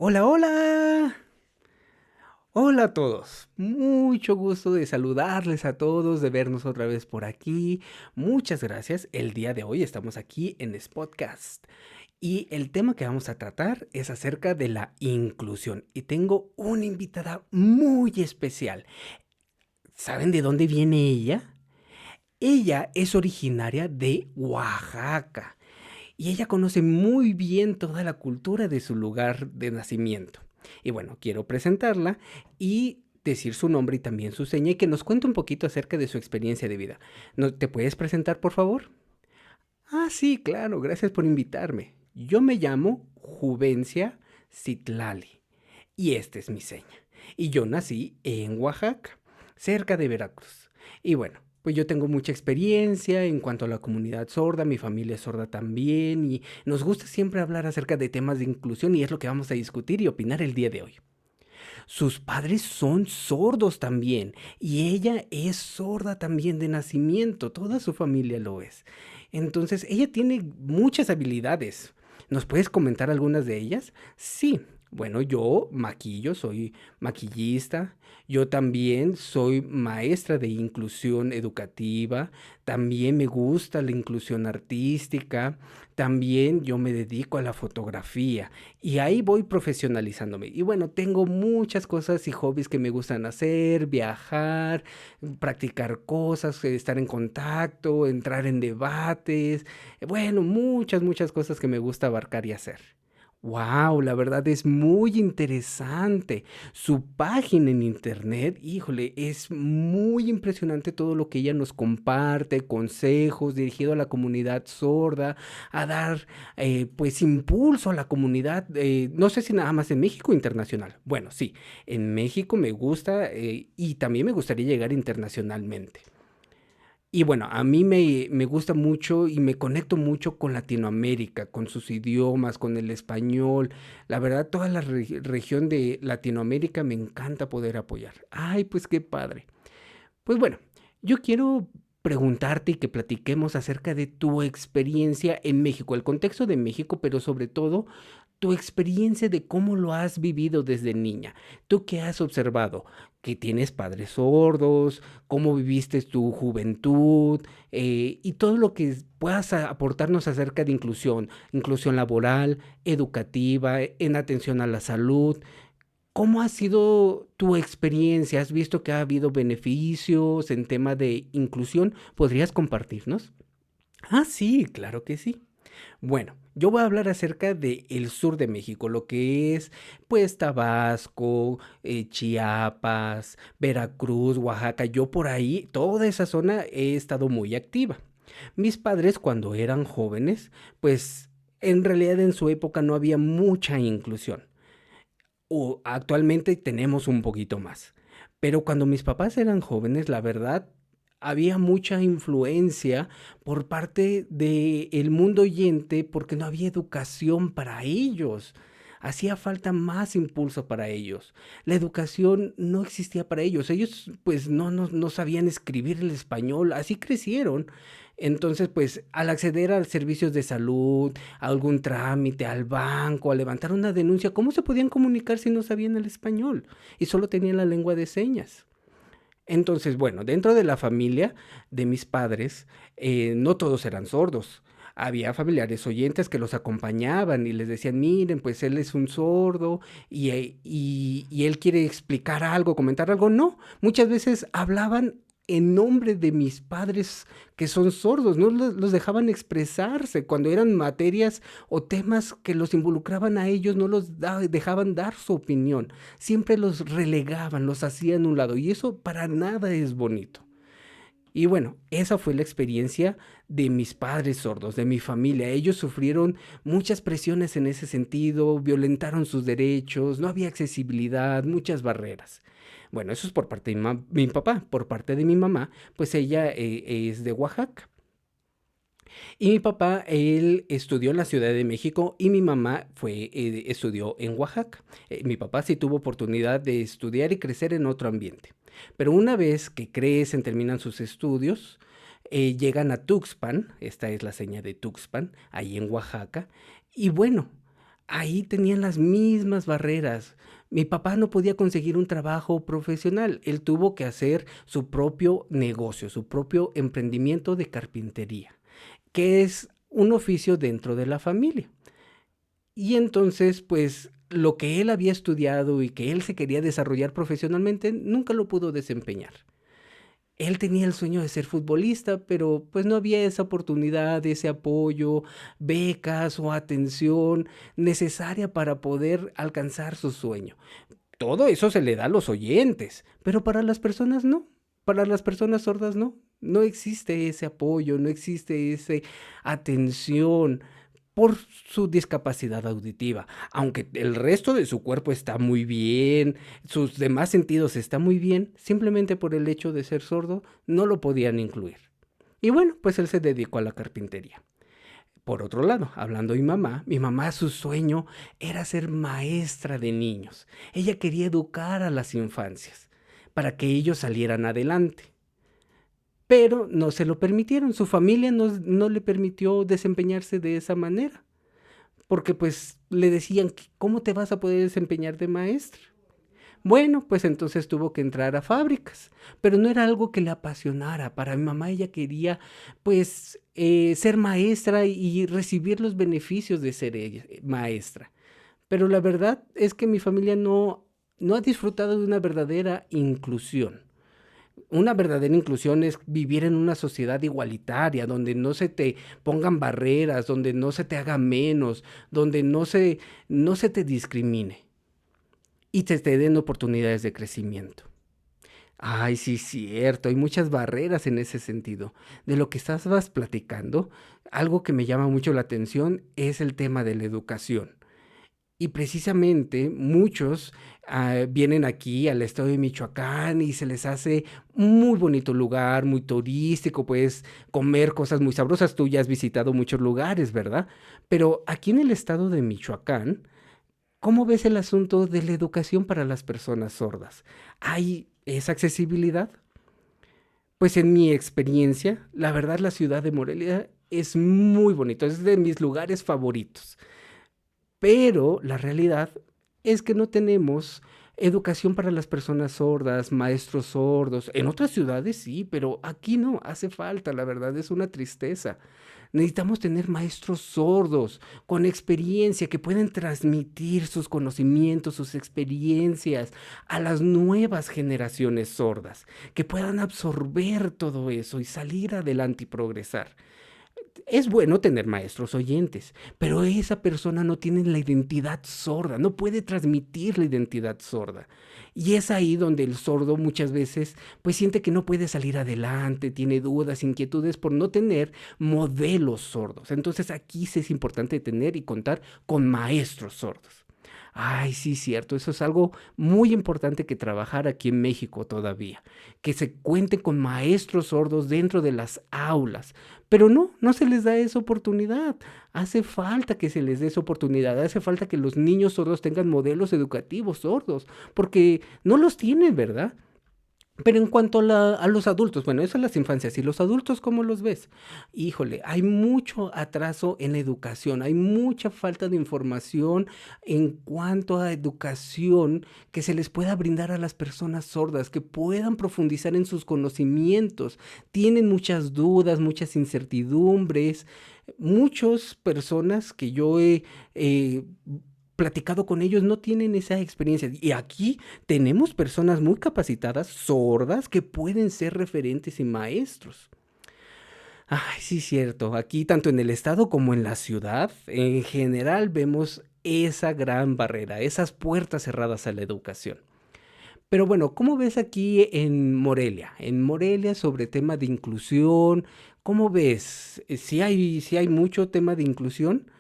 Hola, hola. Hola a todos. Mucho gusto de saludarles a todos, de vernos otra vez por aquí. Muchas gracias. El día de hoy estamos aquí en Spotcast. Y el tema que vamos a tratar es acerca de la inclusión. Y tengo una invitada muy especial. ¿Saben de dónde viene ella? Ella es originaria de Oaxaca. Y ella conoce muy bien toda la cultura de su lugar de nacimiento. Y bueno, quiero presentarla y decir su nombre y también su seña y que nos cuente un poquito acerca de su experiencia de vida. ¿No te puedes presentar, por favor? Ah, sí, claro, gracias por invitarme. Yo me llamo Juvencia Citlali y esta es mi seña. Y yo nací en Oaxaca, cerca de Veracruz. Y bueno, pues yo tengo mucha experiencia en cuanto a la comunidad sorda, mi familia es sorda también y nos gusta siempre hablar acerca de temas de inclusión y es lo que vamos a discutir y opinar el día de hoy. Sus padres son sordos también y ella es sorda también de nacimiento, toda su familia lo es. Entonces, ella tiene muchas habilidades. ¿Nos puedes comentar algunas de ellas? Sí. Bueno, yo maquillo, soy maquillista. Yo también soy maestra de inclusión educativa. También me gusta la inclusión artística. También yo me dedico a la fotografía. Y ahí voy profesionalizándome. Y bueno, tengo muchas cosas y hobbies que me gustan hacer, viajar, practicar cosas, estar en contacto, entrar en debates. Bueno, muchas cosas que me gusta abarcar y hacer. Wow, la verdad es muy interesante. Su página en internet, híjole, es muy impresionante todo lo que ella nos comparte, consejos dirigido a la comunidad sorda, a dar pues impulso a la comunidad, no sé si nada más en México o internacional. Bueno, sí, en México me gusta y también me gustaría llegar internacionalmente. Y bueno, a mí me gusta mucho y me conecto mucho con Latinoamérica, con sus idiomas, con el español. La verdad, toda la región de Latinoamérica me encanta poder apoyar. Ay, pues qué padre. Pues bueno, yo quiero preguntarte y que platiquemos acerca de tu experiencia en México, el contexto de México, pero sobre todo tu experiencia de cómo lo has vivido desde niña. ¿Tú qué has observado? ¿Que tienes padres sordos? ¿Cómo viviste tu juventud? Y todo lo que puedas aportarnos acerca de inclusión, inclusión laboral, educativa, en atención a la salud. ¿Cómo ha sido tu experiencia? ¿Has visto que ha habido beneficios en tema de inclusión? ¿Podrías compartirnos? Ah, sí, claro que sí. Bueno, yo voy a hablar acerca de el sur de México, lo que es pues Tabasco, Chiapas, Veracruz, Oaxaca. Yo por ahí, toda esa zona he estado muy activa. Mis padres cuando eran jóvenes, pues en realidad en su época no había mucha inclusión. O actualmente tenemos un poquito más. Pero cuando mis papás eran jóvenes, la verdad, había mucha influencia por parte del mundo oyente porque no había educación para ellos. Hacía falta más impulso para ellos. La educación no existía para ellos. Ellos pues no sabían escribir el español. Así crecieron. Entonces pues al acceder a servicios de salud, a algún trámite, al banco, a levantar una denuncia, ¿cómo se podían comunicar si no sabían el español? Y solo tenían la lengua de señas. Entonces, bueno, dentro de la familia de mis padres, no todos eran sordos. Había familiares oyentes que los acompañaban y les decían, miren, pues él es un sordo y él quiere explicar algo, comentar algo. No, muchas veces hablaban en nombre de mis padres que son sordos, no los dejaban expresarse cuando eran materias o temas que los involucraban a ellos, no dejaban dar su opinión, siempre los relegaban, los hacían a un lado y eso para nada es bonito. Y bueno, esa fue la experiencia de mis padres sordos, de mi familia. Ellos sufrieron muchas presiones en ese sentido, violentaron sus derechos, no había accesibilidad, muchas barreras. Bueno, eso es por parte de mi papá. Por parte de mi mamá, pues ella es de Oaxaca. Y mi papá, él estudió en la Ciudad de México y mi mamá estudió en Oaxaca. Mi papá sí tuvo oportunidad de estudiar y crecer en otro ambiente. Pero una vez que crecen, terminan sus estudios, llegan a Tuxpan, esta es la seña de Tuxpan, ahí en Oaxaca, y bueno, ahí tenían las mismas barreras. Mi papá no podía conseguir un trabajo profesional, él tuvo que hacer su propio negocio, su propio emprendimiento de carpintería, que es un oficio dentro de la familia. Y entonces, pues, lo que él había estudiado y que él se quería desarrollar profesionalmente, nunca lo pudo desempeñar. Él tenía el sueño de ser futbolista, pero pues no había esa oportunidad, ese apoyo, becas o atención necesaria para poder alcanzar su sueño. Todo eso se le da a los oyentes, pero para las personas no. Para las personas sordas no. No existe ese apoyo, no existe esa atención por su discapacidad auditiva. Aunque el resto de su cuerpo está muy bien, sus demás sentidos están muy bien, simplemente por el hecho de ser sordo no lo podían incluir. Y bueno, pues él se dedicó a la carpintería. Por otro lado, hablando de mi mamá su sueño era ser maestra de niños. Ella quería educar a las infancias para que ellos salieran adelante. Pero no se lo permitieron, su familia no le permitió desempeñarse de esa manera, porque pues le decían, ¿cómo te vas a poder desempeñar de maestra? Bueno, pues entonces tuvo que entrar a fábricas, pero no era algo que le apasionara. Para mi mamá ella quería pues ser maestra y recibir los beneficios de ser ella, maestra. Pero la verdad es que mi familia no ha disfrutado de una verdadera inclusión. Una verdadera inclusión es vivir en una sociedad igualitaria, donde no se te pongan barreras, donde no se te haga menos, donde no se te discrimine y te den oportunidades de crecimiento. Ay, sí, cierto, hay muchas barreras en ese sentido. De lo que estabas platicando, algo que me llama mucho la atención es el tema de la educación. Y precisamente muchos vienen aquí al estado de Michoacán y se les hace muy bonito lugar, muy turístico, puedes comer cosas muy sabrosas. Tú ya has visitado muchos lugares, ¿verdad? Pero aquí en el estado de Michoacán, ¿cómo ves el asunto de la educación para las personas sordas? ¿Hay esa accesibilidad? Pues en mi experiencia, la verdad la ciudad de Morelia es muy bonito, es de mis lugares favoritos. Pero la realidad es que no tenemos educación para las personas sordas, maestros sordos. En otras ciudades sí, pero aquí no, hace falta, la verdad es una tristeza. Necesitamos tener maestros sordos, con experiencia, que pueden transmitir sus conocimientos, sus experiencias a las nuevas generaciones sordas, que puedan absorber todo eso y salir adelante y progresar. Es bueno tener maestros oyentes, pero esa persona no tiene la identidad sorda, no puede transmitir la identidad sorda. Y es ahí donde el sordo muchas veces pues siente que no puede salir adelante, tiene dudas, inquietudes por no tener modelos sordos. Entonces aquí sí es importante tener y contar con maestros sordos. Ay, sí, cierto. Eso es algo muy importante que trabajar aquí en México todavía. Que se cuente con maestros sordos dentro de las aulas. Pero no se les da esa oportunidad. Hace falta que se les dé esa oportunidad. Hace falta que los niños sordos tengan modelos educativos sordos. Porque no los tienen, ¿verdad? Pero en cuanto a los adultos, bueno, eso es las infancias. ¿Y los adultos cómo los ves? Híjole, hay mucho atraso en educación, hay mucha falta de información en cuanto a educación que se les pueda brindar a las personas sordas, que puedan profundizar en sus conocimientos. Tienen muchas dudas, muchas incertidumbres. Muchas personas que yo he platicado con ellos no tienen esa experiencia. Y aquí tenemos personas muy capacitadas, sordas, que pueden ser referentes y maestros. Ay, sí, cierto. Aquí, tanto en el estado como en la ciudad, en general vemos esa gran barrera, esas puertas cerradas a la educación. Pero bueno, ¿cómo ves aquí en Morelia? En Morelia sobre tema de inclusión, ¿cómo ves? ¿Sí hay mucho tema de inclusión?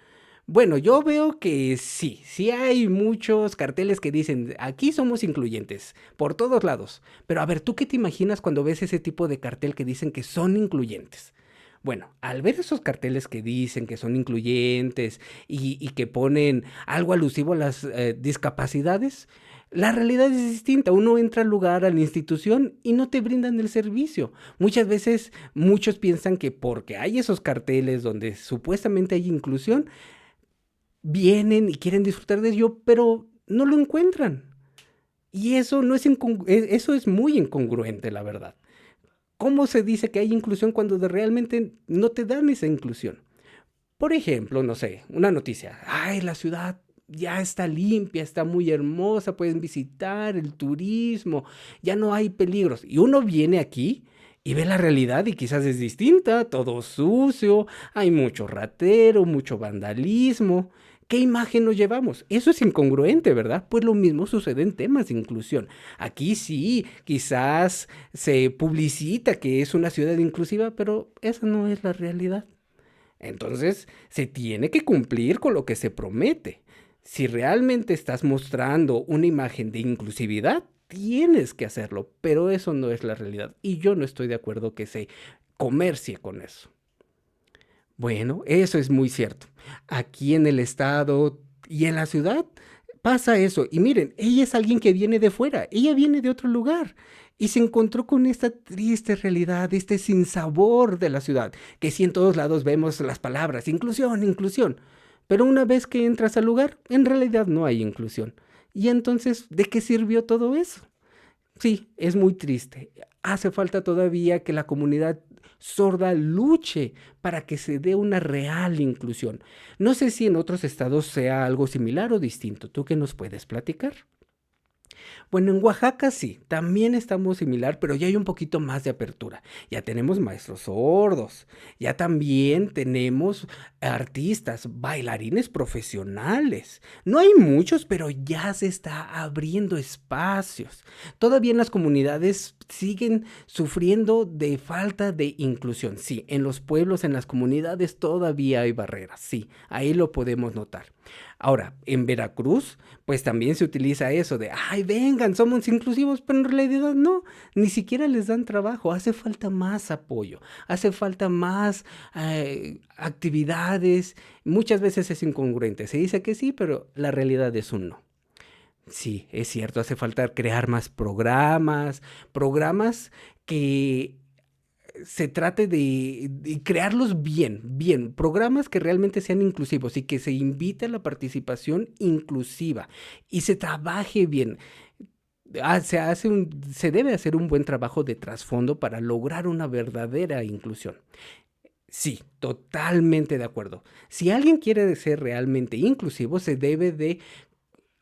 Bueno, yo veo que sí hay muchos carteles que dicen, aquí somos incluyentes, por todos lados. Pero a ver, ¿tú qué te imaginas cuando ves ese tipo de cartel que dicen que son incluyentes? Bueno, al ver esos carteles que dicen que son incluyentes y que ponen algo alusivo a las discapacidades, la realidad es distinta. Uno entra al lugar, a la institución y no te brindan el servicio. Muchas veces muchos piensan que porque hay esos carteles donde supuestamente hay inclusión, vienen y quieren disfrutar de ello, pero no lo encuentran. Y eso no es eso es muy incongruente, la verdad. ¿Cómo se dice que hay inclusión cuando realmente no te dan esa inclusión? Por ejemplo, no sé, una noticia. Ay, la ciudad ya está limpia, está muy hermosa, pueden visitar el turismo, ya no hay peligros. Y uno viene aquí y ve la realidad y quizás es distinta, todo sucio, hay mucho ratero, mucho vandalismo. ¿Qué imagen nos llevamos? Eso es incongruente, ¿verdad? Pues lo mismo sucede en temas de inclusión. Aquí sí, quizás se publicita que es una ciudad inclusiva, pero esa no es la realidad. Entonces, se tiene que cumplir con lo que se promete. Si realmente estás mostrando una imagen de inclusividad, tienes que hacerlo, pero eso no es la realidad y yo no estoy de acuerdo que se comercie con eso. Bueno, eso es muy cierto. Aquí en el estado y en la ciudad pasa eso. Y miren, ella es alguien que viene de fuera, ella viene de otro lugar y se encontró con esta triste realidad, este sinsabor de la ciudad, que sí en todos lados vemos las palabras, inclusión, inclusión. Pero una vez que entras al lugar, en realidad no hay inclusión. Y entonces, ¿de qué sirvió todo eso? Sí, es muy triste. Hace falta todavía que la comunidad sorda luche para que se dé una real inclusión. No sé si en otros estados sea algo similar o distinto. ¿Tú qué nos puedes platicar? Bueno, en Oaxaca sí, también estamos similar, pero ya hay un poquito más de apertura. Ya tenemos maestros sordos, ya también tenemos artistas, bailarines profesionales. No hay muchos, pero ya se está abriendo espacios. Todavía en las comunidades siguen sufriendo de falta de inclusión. Sí, en los pueblos, en las comunidades todavía hay barreras. Sí, ahí lo podemos notar. Ahora, en Veracruz, pues también se utiliza eso de, ay, vengan, somos inclusivos, pero en realidad no, ni siquiera les dan trabajo, hace falta más apoyo, hace falta más actividades, muchas veces es incongruente, se dice que sí, pero la realidad es un no. Sí, es cierto, hace falta crear más programas, programas que se trate de crearlos bien, bien, programas que realmente sean inclusivos y que se invite a la participación inclusiva y se trabaje bien. Se debe hacer un buen trabajo de trasfondo para lograr una verdadera inclusión. Sí, totalmente de acuerdo. Si alguien quiere ser realmente inclusivo, se debe de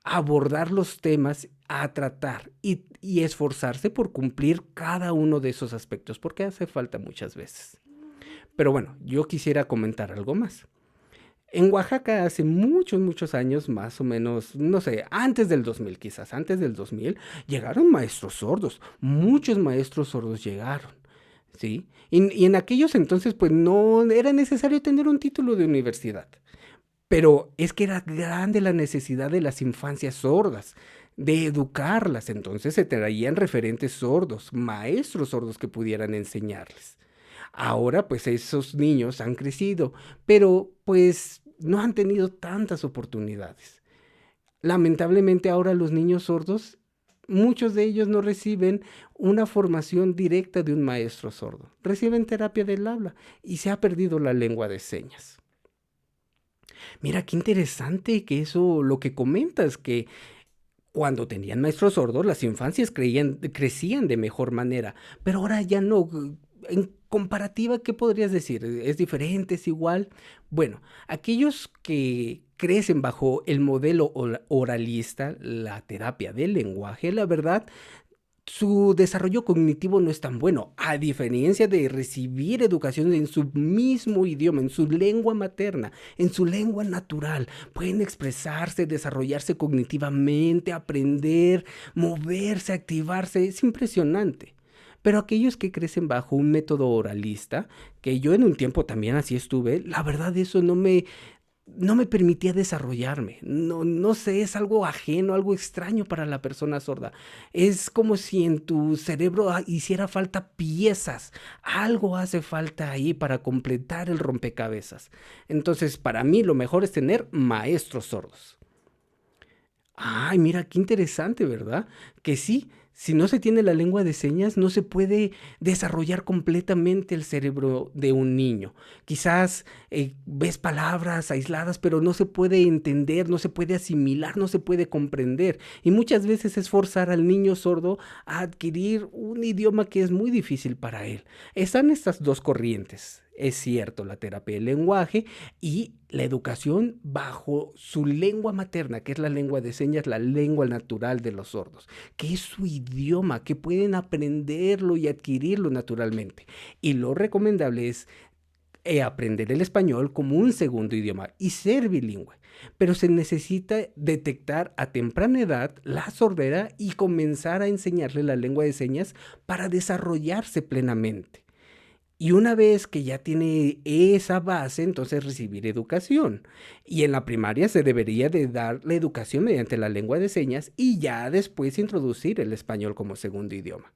abordar los temas a tratar y esforzarse por cumplir cada uno de esos aspectos, porque hace falta muchas veces. Pero bueno, yo quisiera comentar algo más. En Oaxaca hace muchos, muchos años, más o menos, no sé, antes del 2000, quizás antes del 2000, llegaron maestros sordos, muchos maestros sordos llegaron, ¿sí? Y en aquellos entonces, pues no era necesario tener un título de universidad. Pero es que era grande la necesidad de las infancias sordas, de educarlas. Entonces se traían referentes sordos, maestros sordos que pudieran enseñarles. Ahora pues esos niños han crecido, pero pues no han tenido tantas oportunidades. Lamentablemente ahora los niños sordos, muchos de ellos no reciben una formación directa de un maestro sordo. Reciben terapia del habla y se ha perdido la lengua de señas. Mira, qué interesante que eso, lo que comentas, que cuando tenían maestros sordos, las infancias crecían de mejor manera, pero ahora ya no. En comparativa, ¿qué podrías decir? ¿Es diferente? ¿Es igual? Bueno, aquellos que crecen bajo el modelo oralista, la terapia del lenguaje, la verdad, su desarrollo cognitivo no es tan bueno, a diferencia de recibir educación en su mismo idioma, en su lengua materna, en su lengua natural. Pueden expresarse, desarrollarse cognitivamente, aprender, moverse, activarse. Es impresionante. Pero aquellos que crecen bajo un método oralista, que yo en un tiempo también así estuve, la verdad eso no me permitía desarrollarme. No, no sé, es algo ajeno, algo extraño para la persona sorda. Es como si en tu cerebro hiciera falta piezas. Algo hace falta ahí para completar el rompecabezas. Entonces, para mí lo mejor es tener maestros sordos. Ay, mira, qué interesante, ¿verdad? Que sí, Si no se tiene la lengua de señas, no se puede desarrollar completamente el cerebro de un niño. Quizás ves palabras aisladas, pero no se puede entender, no se puede asimilar, no se puede comprender. Y muchas veces es forzar al niño sordo a adquirir un idioma que es muy difícil para él. Están estas dos corrientes. Es cierto, la terapia del lenguaje y la educación bajo su lengua materna, que es la lengua de señas, la lengua natural de los sordos, que es su idioma, que pueden aprenderlo y adquirirlo naturalmente. Y lo recomendable es aprender el español como un segundo idioma y ser bilingüe. Pero se necesita detectar a temprana edad la sordera y comenzar a enseñarle la lengua de señas para desarrollarse plenamente. Y una vez que ya tiene esa base, entonces recibir educación. Y en la primaria se debería de dar la educación mediante la lengua de señas y ya después introducir el español como segundo idioma.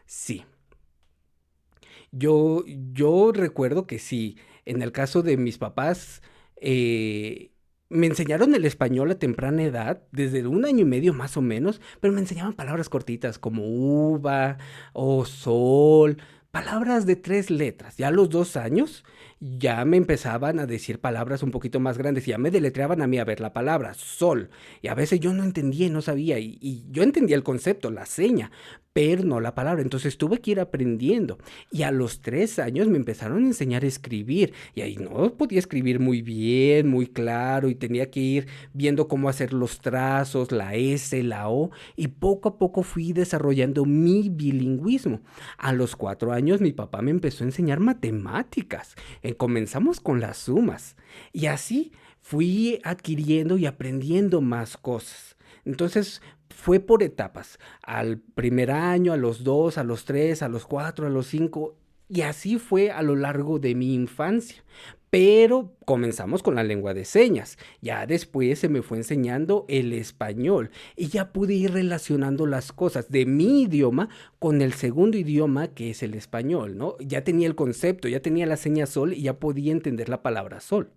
Sí, yo recuerdo que sí, en el caso de mis papás, eh, me enseñaron el español a temprana edad, desde 1 año y medio más o menos, pero me enseñaban palabras cortitas como uva o sol, palabras de 3 letras. Ya a los 2 años ya me empezaban a decir palabras un poquito más grandes y ya me deletreaban a mí a ver la palabra sol. Y a veces yo no entendía y no sabía, y yo entendía el concepto, la seña, pero no la palabra. Entonces tuve que ir aprendiendo. Y a los 3 años me empezaron a enseñar a escribir. Y ahí no podía escribir muy bien, muy claro. Y tenía que ir viendo cómo hacer los trazos, la S, la O. Y poco a poco fui desarrollando mi bilingüismo. A los 4 años mi papá me empezó a enseñar matemáticas. Comenzamos con las sumas. Y así fui adquiriendo y aprendiendo más cosas. Entonces fue por etapas, al primer año, a los 2, a los 3, a los 4, a los 5, y así fue a lo largo de mi infancia. Pero comenzamos con la lengua de señas, ya después se me fue enseñando el español y ya pude ir relacionando las cosas de mi idioma con el segundo idioma que es el español, ¿no? Ya tenía el concepto, ya tenía la seña sol y ya podía entender la palabra sol.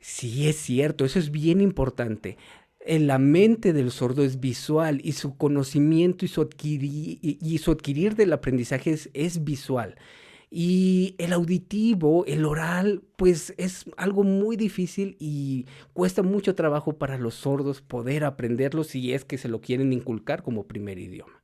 Sí, es cierto, eso es bien importante. La mente del sordo es visual y su conocimiento y su adquirir del aprendizaje es visual. Y el auditivo, el oral, pues es algo muy difícil y cuesta mucho trabajo para los sordos poder aprenderlo si es que se lo quieren inculcar como primer idioma.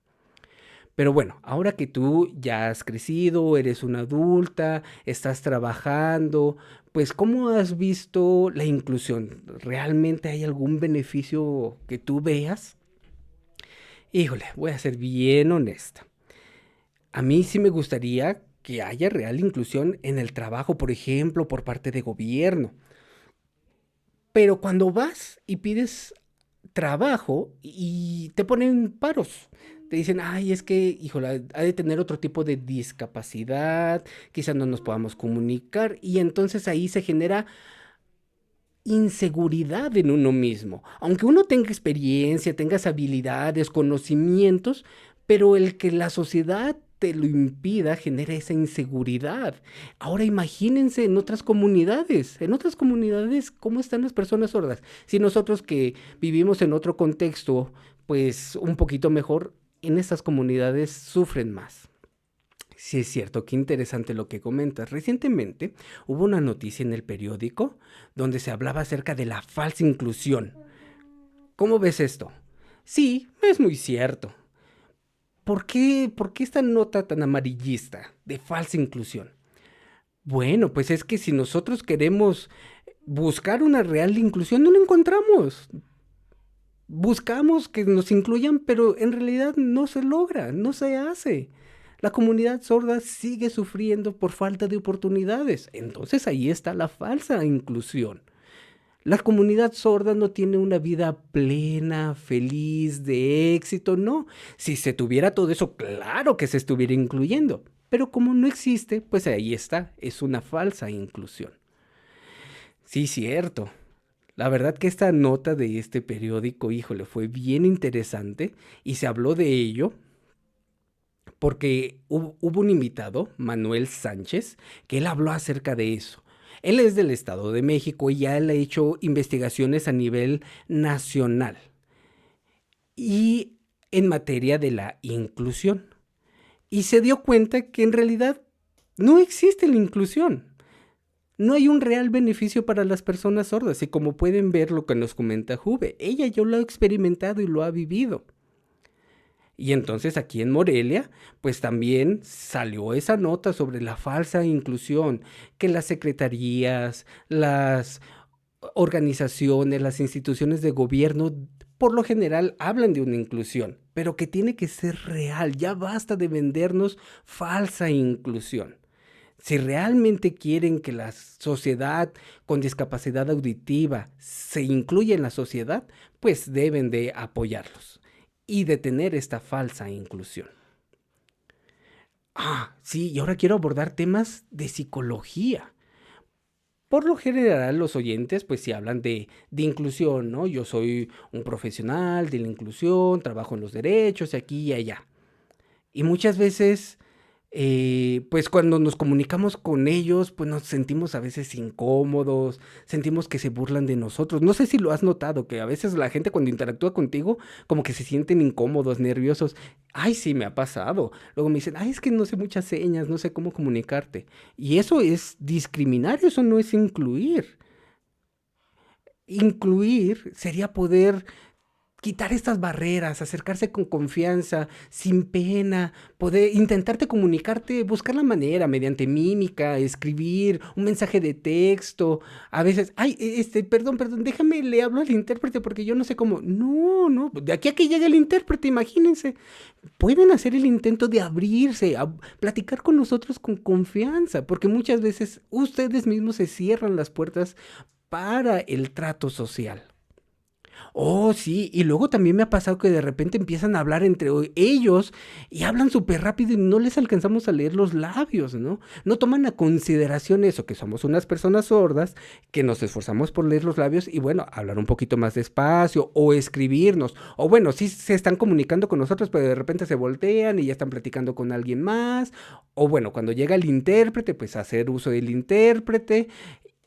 Pero bueno, ahora que tú ya has crecido, eres una adulta, estás trabajando, pues ¿cómo has visto la inclusión? ¿Realmente hay algún beneficio que tú veas? Híjole, voy a ser bien honesta. A mí sí me gustaría que haya real inclusión en el trabajo, por ejemplo, por parte de gobierno. Pero cuando vas y pides trabajo y te ponen paros, te dicen, ay, es que, híjole, ha de tener otro tipo de discapacidad, quizás no nos podamos comunicar, y entonces ahí se genera inseguridad en uno mismo. Aunque uno tenga experiencia, tengas habilidades, conocimientos, pero el que la sociedad te lo impida genera esa inseguridad. Ahora imagínense en otras comunidades, ¿cómo están las personas sordas? Si nosotros que vivimos en otro contexto, pues un poquito mejor, en estas comunidades sufren más. Sí, es cierto, qué interesante lo que comentas. Recientemente hubo una noticia en el periódico donde se hablaba acerca de la falsa inclusión. ¿Cómo ves esto? Sí, es muy cierto. ¿Por qué esta nota tan amarillista de falsa inclusión? Bueno, pues es que si nosotros queremos buscar una real inclusión, no la encontramos. Buscamos que nos incluyan, pero en realidad no se logra, no se hace. La comunidad sorda sigue sufriendo por falta de oportunidades. Entonces ahí está la falsa inclusión. La comunidad sorda no tiene una vida plena, feliz, de éxito, no. Si se tuviera todo eso, claro que se estuviera incluyendo. Pero como no existe, pues ahí está, es una falsa inclusión. Sí, cierto. La verdad que esta nota de este periódico, híjole, fue bien interesante y se habló de ello porque hubo un invitado, Manuel Sánchez, que él habló acerca de eso. Él es del Estado de México y ya él ha hecho investigaciones a nivel nacional. Y en materia de la inclusión. Y se dio cuenta que en realidad no existe la inclusión. No hay un real beneficio para las personas sordas. Y como pueden ver lo que nos comenta Juve, ella ya lo ha experimentado y lo ha vivido. Y entonces aquí en Morelia, pues también salió esa nota sobre la falsa inclusión, que las secretarías, las organizaciones, las instituciones de gobierno, por lo general hablan de una inclusión, pero que tiene que ser real. Ya basta de vendernos falsa inclusión. Si realmente quieren que la sociedad con discapacidad auditiva se incluya en la sociedad, pues deben de apoyarlos y detener esta falsa inclusión. Sí, y ahora quiero abordar temas de psicología. Por lo general, los oyentes, pues sí hablan de inclusión, ¿no? Yo soy un profesional de la inclusión, trabajo en los derechos, aquí y allá. Y muchas veces, pues cuando nos comunicamos con ellos, pues nos sentimos a veces incómodos, sentimos que se burlan de nosotros. No sé si lo has notado, que a veces la gente cuando interactúa contigo, como que se sienten incómodos, nerviosos. Ay, sí, me ha pasado. Luego me dicen, ay, es que no sé muchas señas, no sé cómo comunicarte. Y eso es discriminar, eso no es incluir. Incluir sería poder quitar estas barreras, acercarse con confianza, sin pena, poder intentarte comunicarte, buscar la manera mediante mímica, escribir un mensaje de texto. A veces, ay, perdón, déjame, le hablo al intérprete porque yo no sé cómo. No, no, de aquí a que llegue el intérprete, imagínense. Pueden hacer el intento de abrirse, a platicar con nosotros con confianza, porque muchas veces ustedes mismos se cierran las puertas para el trato social. Oh, sí, y luego también me ha pasado que de repente empiezan a hablar entre ellos y hablan súper rápido y no les alcanzamos a leer los labios, ¿no? No toman a consideración eso, que somos unas personas sordas, que nos esforzamos por leer los labios y bueno, hablar un poquito más despacio o escribirnos. O bueno, sí se están comunicando con nosotros, pero de repente se voltean y ya están platicando con alguien más. O bueno, cuando llega el intérprete, pues hacer uso del intérprete.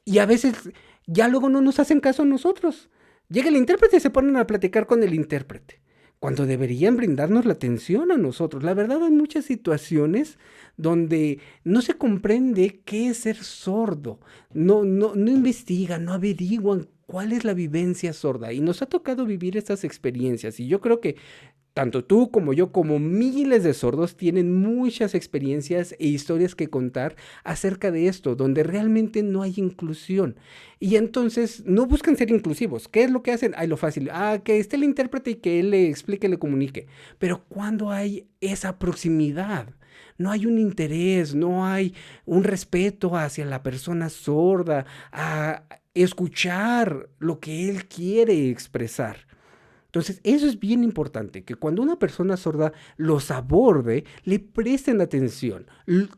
Y a veces ya luego no nos hacen caso a nosotros. Llega el intérprete y se ponen a platicar con el intérprete, cuando deberían brindarnos la atención a nosotros. La verdad, hay muchas situaciones donde no se comprende qué es ser sordo. No investigan, no averiguan cuál es la vivencia sorda. Y nos ha tocado vivir estas experiencias. Y yo creo que tanto tú como yo, como miles de sordos, tienen muchas experiencias e historias que contar acerca de esto, donde realmente no hay inclusión. Y entonces no buscan ser inclusivos. ¿Qué es lo que hacen? Ay, lo fácil. Que esté el intérprete y que él le explique, le comunique. Pero cuando hay esa proximidad, no hay un interés, no hay un respeto hacia la persona sorda, a escuchar lo que él quiere expresar. Entonces, eso es bien importante, que cuando una persona sorda los aborde, le presten atención,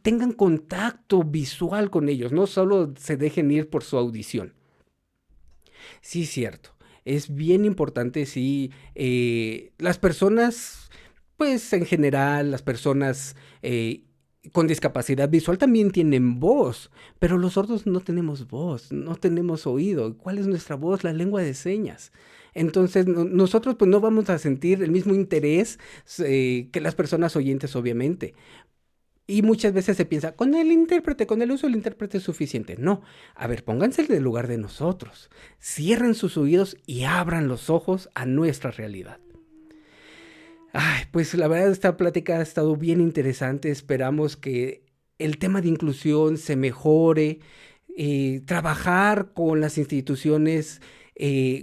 tengan contacto visual con ellos, no solo se dejen ir por su audición. Sí, cierto. Es bien importante, sí, las personas, pues en general, las personas con discapacidad visual también tienen voz, pero los sordos no tenemos voz, no tenemos oído. ¿Cuál es nuestra voz? La lengua de señas. Entonces, nosotros pues no vamos a sentir el mismo interés que las personas oyentes, obviamente. Y muchas veces se piensa, con el intérprete, con el uso del intérprete es suficiente. No, a ver, pónganse en el lugar de nosotros. Cierren sus oídos y abran los ojos a nuestra realidad. Ay, pues la verdad esta plática ha estado bien interesante. Esperamos que el tema de inclusión se mejore, trabajar con las instituciones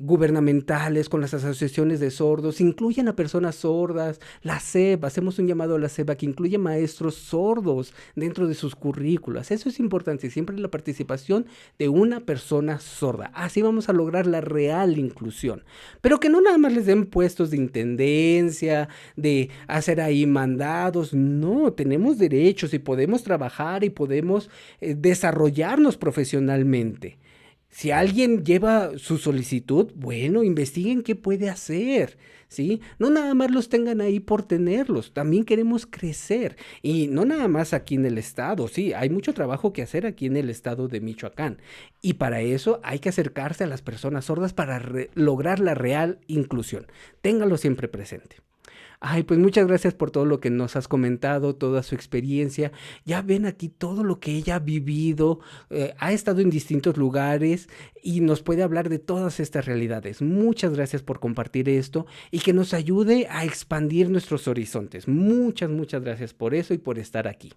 gubernamentales, con las asociaciones de sordos, incluyan a personas sordas, la SEP, hacemos un llamado a la SEP a que incluya maestros sordos dentro de sus currículas. Eso es importante, siempre la participación de una persona sorda. Así vamos a lograr la real inclusión. Pero que no nada más les den puestos de intendencia, de hacer ahí mandados. No, tenemos derechos y podemos trabajar y podemos desarrollarnos profesionalmente. Si alguien lleva su solicitud, bueno, investiguen qué puede hacer, ¿sí? No nada más los tengan ahí por tenerlos, también queremos crecer. Y no nada más aquí en el estado, sí, hay mucho trabajo que hacer aquí en el estado de Michoacán. Y para eso hay que acercarse a las personas sordas para lograr la real inclusión. Ténganlo siempre presente. Ay, pues muchas gracias por todo lo que nos has comentado, toda su experiencia. Ya ven aquí todo lo que ella ha vivido, ha estado en distintos lugares y nos puede hablar de todas estas realidades. Muchas gracias por compartir esto y que nos ayude a expandir nuestros horizontes. Muchas gracias por eso y por estar aquí.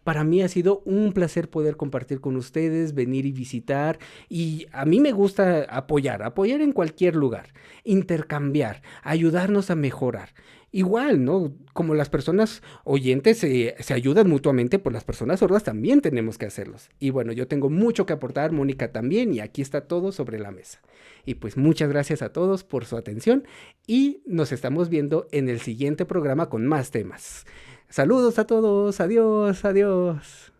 Para mí ha sido un placer poder compartir con ustedes, venir y visitar. Y a mí me gusta apoyar en cualquier lugar, intercambiar, ayudarnos a mejorar. Igual, ¿no? Como las personas oyentes se ayudan mutuamente, pues las personas sordas también tenemos que hacerlos. Y bueno, yo tengo mucho que aportar, Mónica también, y aquí está todo sobre la mesa. Y pues muchas gracias a todos por su atención y nos estamos viendo en el siguiente programa con más temas. Saludos a todos, adiós, adiós.